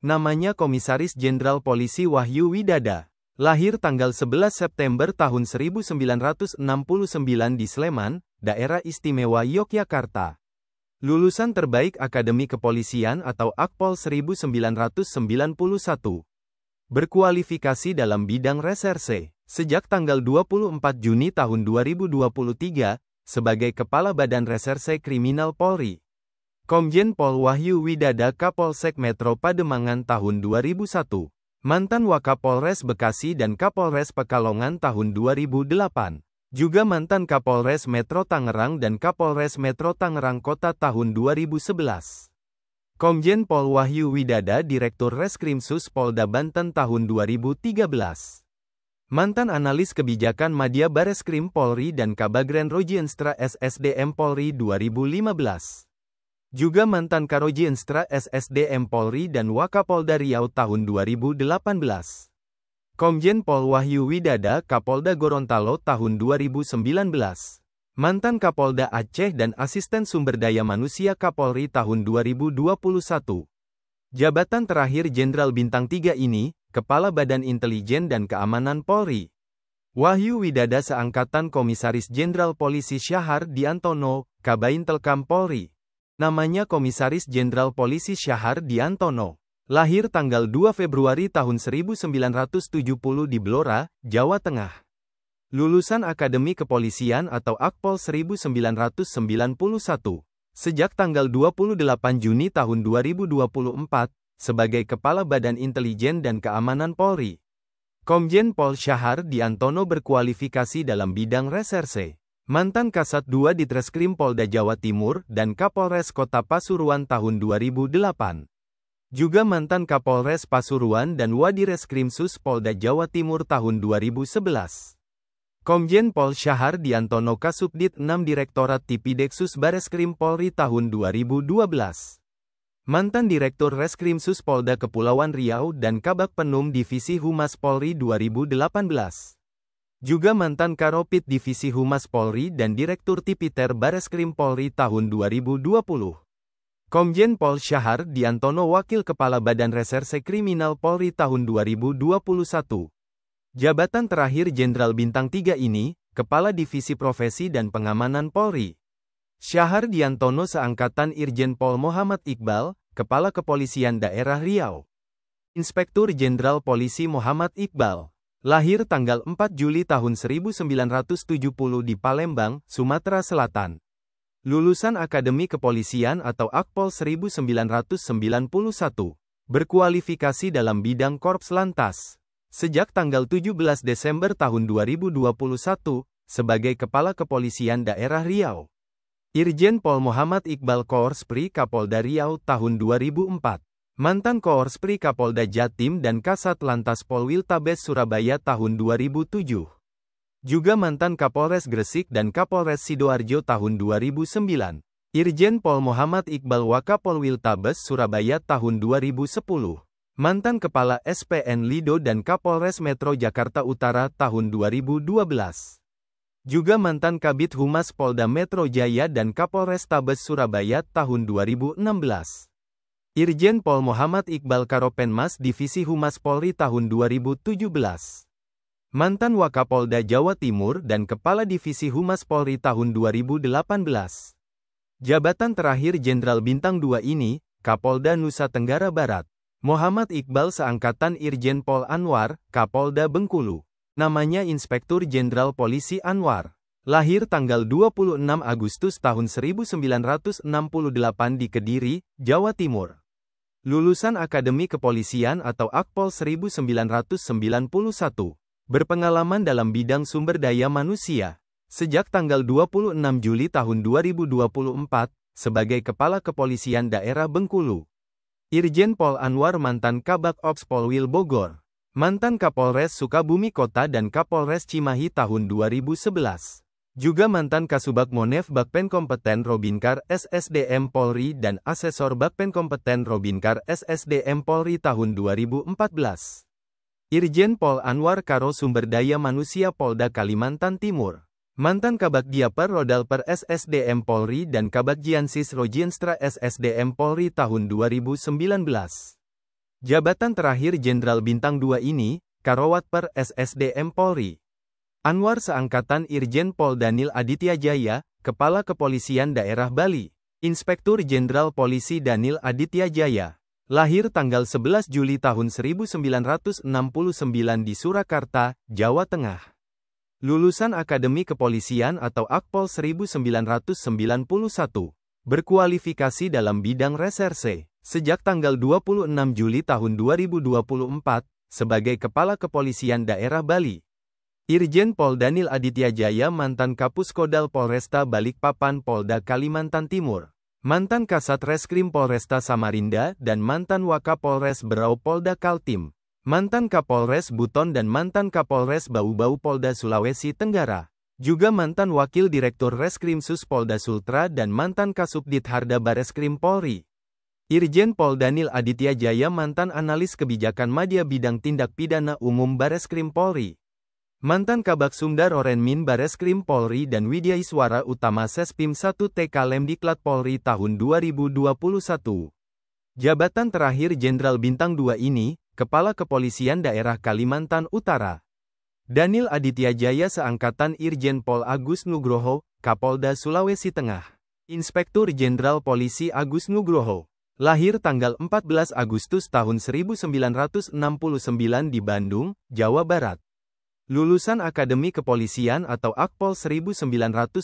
Namanya Komisaris Jenderal Polisi Wahyu Widada. Lahir tanggal 11 September tahun 1969 di Sleman, Daerah Istimewa Yogyakarta. Lulusan terbaik Akademi Kepolisian atau Akpol 1991. Berkualifikasi dalam bidang reserse. Sejak tanggal 24 Juni tahun 2023, sebagai Kepala Badan Reserse Kriminal Polri. Komjen Pol Wahyu Widada Kapolsek Metro Pademangan tahun 2001. Mantan Wakapolres Bekasi dan Kapolres Pekalongan tahun 2008. Juga mantan Kapolres Metro Tangerang dan Kapolres Metro Tangerang Kota tahun 2011. Komjen Pol Wahyu Widada Direktur Reskrimsus Polda Banten tahun 2013. Mantan Analis Kebijakan Madya Bareskrim Polri dan Kabagren Rojienstra SSDM Polri 2015. Juga mantan Karojienstra SSDM Polri dan Wakapolda Riau tahun 2018. Komjen Pol Wahyu Widada Kapolda Gorontalo tahun 2019. Mantan Kapolda Aceh dan Asisten Sumber Daya Manusia Kapolri tahun 2021. Jabatan terakhir Jenderal Bintang 3 ini, Kepala Badan Intelijen dan Keamanan Polri. Wahyu Widada seangkatan Komisaris Jenderal Polisi Syahar Diantono, Kabaintelkam Polri. Namanya Komisaris Jenderal Polisi Syahar Diantono. Lahir tanggal 2 Februari tahun 1970 di Blora, Jawa Tengah. Lulusan Akademi Kepolisian atau Akpol 1991. Sejak tanggal 28 Juni tahun 2024, sebagai Kepala Badan Intelijen dan Keamanan Polri. Komjen Pol Syahar Diantono berkualifikasi dalam bidang reserse. Mantan Kasat 2 Ditreskrim Polda Jawa Timur dan Kapolres Kota Pasuruan tahun 2008. Juga mantan Kapolres Pasuruan dan Wadireskrimsus Polda Jawa Timur tahun 2011. Komjen Pol Syahar Diantono Kasubdit 6 Direktorat Tipideksus Bareskrim Polri tahun 2012. Mantan Direktur Reskrimsus Polda Kepulauan Riau dan Kabak Penum Divisi Humas Polri 2018. Juga mantan Karopit Divisi Humas Polri dan Direktur Tipiter Bareskrim Polri tahun 2020. Komjen Pol Syahar Diantono Wakil Kepala Badan Reserse Kriminal Polri tahun 2021. Jabatan terakhir Jenderal Bintang 3 ini, Kepala Divisi Profesi dan Pengamanan Polri. Syahar Diantono seangkatan Irjen Pol Muhammad Iqbal, Kepala Kepolisian Daerah Riau. Inspektur Jenderal Polisi Muhammad Iqbal. Lahir tanggal 4 Juli tahun 1970 di Palembang, Sumatera Selatan. Lulusan Akademi Kepolisian atau Akpol 1991. Berkualifikasi dalam bidang Korps Lantas. Sejak tanggal 17 Desember tahun 2021, sebagai Kepala Kepolisian Daerah Riau. Irjen Pol Muhammad Iqbal Korspri Kapolda Riau tahun 2004. Mantan Korspri Kapolda Jatim dan Kasat Lantas Polwiltabes Surabaya tahun 2007. Juga mantan Kapolres Gresik dan Kapolres Sidoarjo tahun 2009. Irjen Pol Muhammad Iqbal Wakapolwiltabes Surabaya tahun 2010. Mantan Kepala SPN Lido dan Kapolres Metro Jakarta Utara tahun 2012. Juga mantan Kabid Humas Polda Metro Jaya dan Kapolres Tabes Surabaya tahun 2016. Irjen Pol Muhammad Iqbal Karopenmas Divisi Humas Polri tahun 2017. Mantan Wakapolda Jawa Timur dan Kepala Divisi Humas Polri tahun 2018. Jabatan terakhir Jenderal Bintang 2 ini, Kapolda Nusa Tenggara Barat. Muhammad Iqbal seangkatan Irjen Pol Anwar, Kapolda Bengkulu. Namanya Inspektur Jenderal Polisi Anwar. Lahir tanggal 26 Agustus tahun 1968 di Kediri, Jawa Timur. Lulusan Akademi Kepolisian atau Akpol 1991. Berpengalaman dalam bidang sumber daya manusia. Sejak tanggal 26 Juli tahun 2024, sebagai Kepala Kepolisian Daerah Bengkulu. Irjen Pol Anwar mantan Kabak Ops Polwil Bogor. Mantan Kapolres Sukabumi Kota dan Kapolres Cimahi tahun 2011. Juga mantan Kasubag Monef Bakpen Kompeten Robinkar SSDM Polri dan Asesor Bakpen Kompeten Robinkar SSDM Polri tahun 2014. Irjen Pol Anwar Karo Sumber Daya Manusia Polda Kalimantan Timur. Mantan Kabagdiaper Rodalper SSDM Polri dan Kabagjiansis Rojienstra SSDM Polri tahun 2019. Jabatan terakhir Jenderal Bintang 2 ini, Karawat Per SSDM Polri. Anwar seangkatan Irjen Pol Danil Aditya Jaya, Kepala Kepolisian Daerah Bali. Inspektur Jenderal Polisi Danil Aditya Jaya. Lahir tanggal 11 Juli tahun 1969 di Surakarta, Jawa Tengah. Lulusan Akademi Kepolisian atau Akpol 1991. Berkualifikasi dalam bidang reserse. Sejak tanggal 26 Juli tahun 2024, sebagai Kepala Kepolisian Daerah Bali. Irjen Pol Danil Aditya Jaya mantan Kapuskodal Polresta Balikpapan Polda Kalimantan Timur, mantan Kasat Reskrim Polresta Samarinda dan mantan Wakapolres Berau Polda Kaltim, mantan Kapolres Buton dan mantan Kapolres Bau-Bau Polda Sulawesi Tenggara, juga mantan Wakil Direktur Reskrimsus Polda Sultra dan mantan Kasubdit Harda Bareskrim Polri. Irjen Pol Danil Aditya Jaya mantan Analis Kebijakan Madya Bidang Tindak Pidana Umum Bareskrim Polri. Mantan Kabak Sumdar Orenmin Bareskrim Polri dan Widyaiswara Utama Sespim 1 TK Lemdiklat Polri tahun 2021. Jabatan terakhir Jenderal Bintang 2 ini, Kepala Kepolisian Daerah Kalimantan Utara. Danil Aditya Jaya seangkatan Irjen Pol Agus Nugroho, Kapolda Sulawesi Tengah. Inspektur Jenderal Polisi Agus Nugroho. Lahir tanggal 14 Agustus tahun 1969 di Bandung, Jawa Barat. Lulusan Akademi Kepolisian atau Akpol 1991.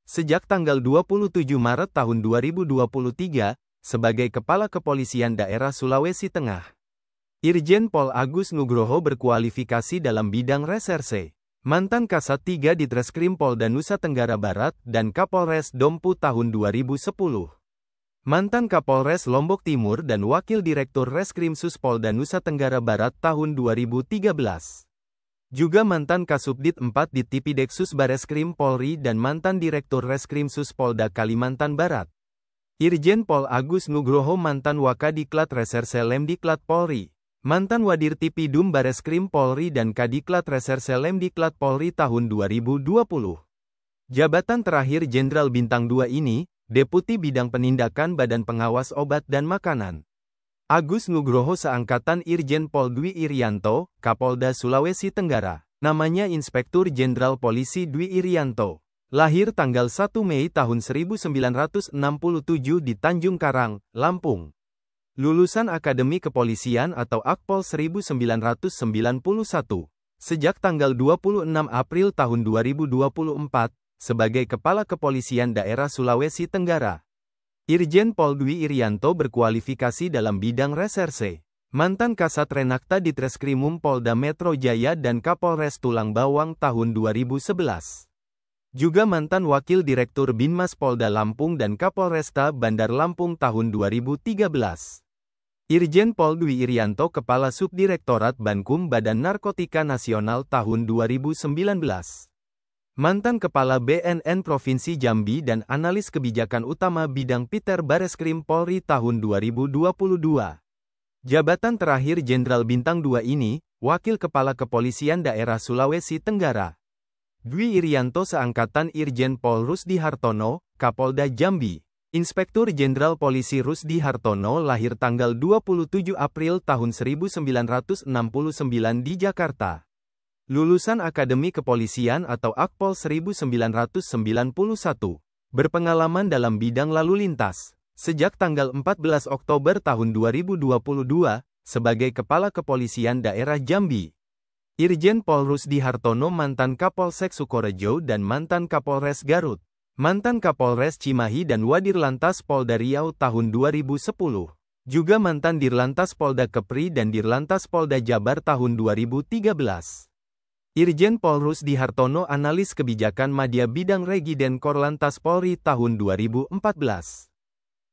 Sejak tanggal 27 Maret tahun 2023, sebagai Kepala Kepolisian Daerah Sulawesi Tengah. Irjen Pol Agus Nugroho berkualifikasi dalam bidang reserse. Mantan Kasat 3 di Treskrim Polda Nusa Tenggara Barat dan Kapolres Dompu tahun 2010. Mantan Kapolres Lombok Timur dan Wakil Direktur Reskrimsus Polda Nusa Tenggara Barat tahun 2013. Juga mantan Kasubdit 4 di Tipideksus Bareskrim Polri dan mantan Direktur Reskrimsus Polda Kalimantan Barat. Irjen Pol Agus Nugroho mantan Wakadiklat Reserse Lemdiklat Polri. Mantan Wadir Tipidum Bareskrim Polri dan Kadiklat Reserse Lemdiklat Polri tahun 2020. Jabatan terakhir Jenderal Bintang 2 ini, Deputi Bidang Penindakan Badan Pengawas Obat dan Makanan. Agus Nugroho seangkatan Irjen Pol Dwi Irianto, Kapolda Sulawesi Tenggara. Namanya Inspektur Jenderal Polisi Dwi Irianto. Lahir tanggal 1 Mei tahun 1967 di Tanjung Karang, Lampung. Lulusan Akademi Kepolisian atau Akpol 1991. Sejak tanggal 26 April tahun 2024, sebagai Kepala Kepolisian Daerah Sulawesi Tenggara. Irjen Pol Dwi Irianto berkualifikasi dalam bidang reserse. Mantan Kasat Renakta di Treskrimum Polda Metro Jaya dan Kapolres Tulang Bawang tahun 2011. Juga mantan Wakil Direktur Binmas Polda Lampung dan Kapolresta Bandar Lampung tahun 2013. Irjen Pol Dwi Irianto Kepala Subdirektorat Bankum Badan Narkotika Nasional tahun 2019. Mantan Kepala BNN Provinsi Jambi dan Analis Kebijakan Utama Bidang Piter Bareskrim Polri tahun 2022. Jabatan terakhir Jenderal Bintang 2 ini, Wakil Kepala Kepolisian Daerah Sulawesi Tenggara. Dwi Irianto seangkatan Irjen Pol Rusdi Hartono, Kapolda Jambi. Inspektur Jenderal Polisi Rusdi Hartono lahir tanggal 27 April tahun 1969 di Jakarta. Lulusan Akademi Kepolisian atau Akpol 1991. Berpengalaman dalam bidang lalu lintas. Sejak tanggal 14 Oktober tahun 2022, sebagai Kepala Kepolisian Daerah Jambi. Irjen Pol Rusdi Hartono mantan Kapolsek Sukorejo dan mantan Kapolres Garut. Mantan Kapolres Cimahi dan Wadirlantas Polda Riau tahun 2010. Juga mantan Dirlantas Polda Kepri dan Dirlantas Polda Jabar tahun 2013. Irjen Pol Rusdi Hartono Analis Kebijakan Madya Bidang Regiden Korlantas Polri tahun 2014.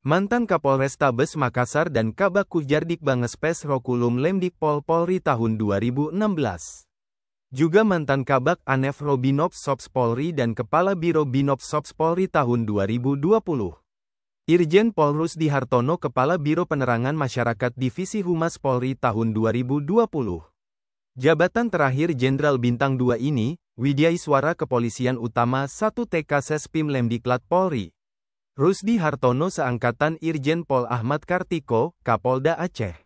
Mantan Kapolrestabes Makassar dan Kabak Kujardik Bangespes Rokulum Lemdikpol Polri tahun 2016. Juga mantan Kabak Anef Robinops Sops Polri dan Kepala Biro Binops Sops Polri tahun 2020. Irjen Pol Rusdi Hartono Kepala Biro Penerangan Masyarakat Divisi Humas Polri tahun 2020. Jabatan terakhir Jenderal Bintang 2 ini, Widyaiswara Kepolisian Utama 1 TK Sespim Lemdiklat Polri. Rusdi Hartono seangkatan Irjen Pol Ahmad Kartiko, Kapolda Aceh.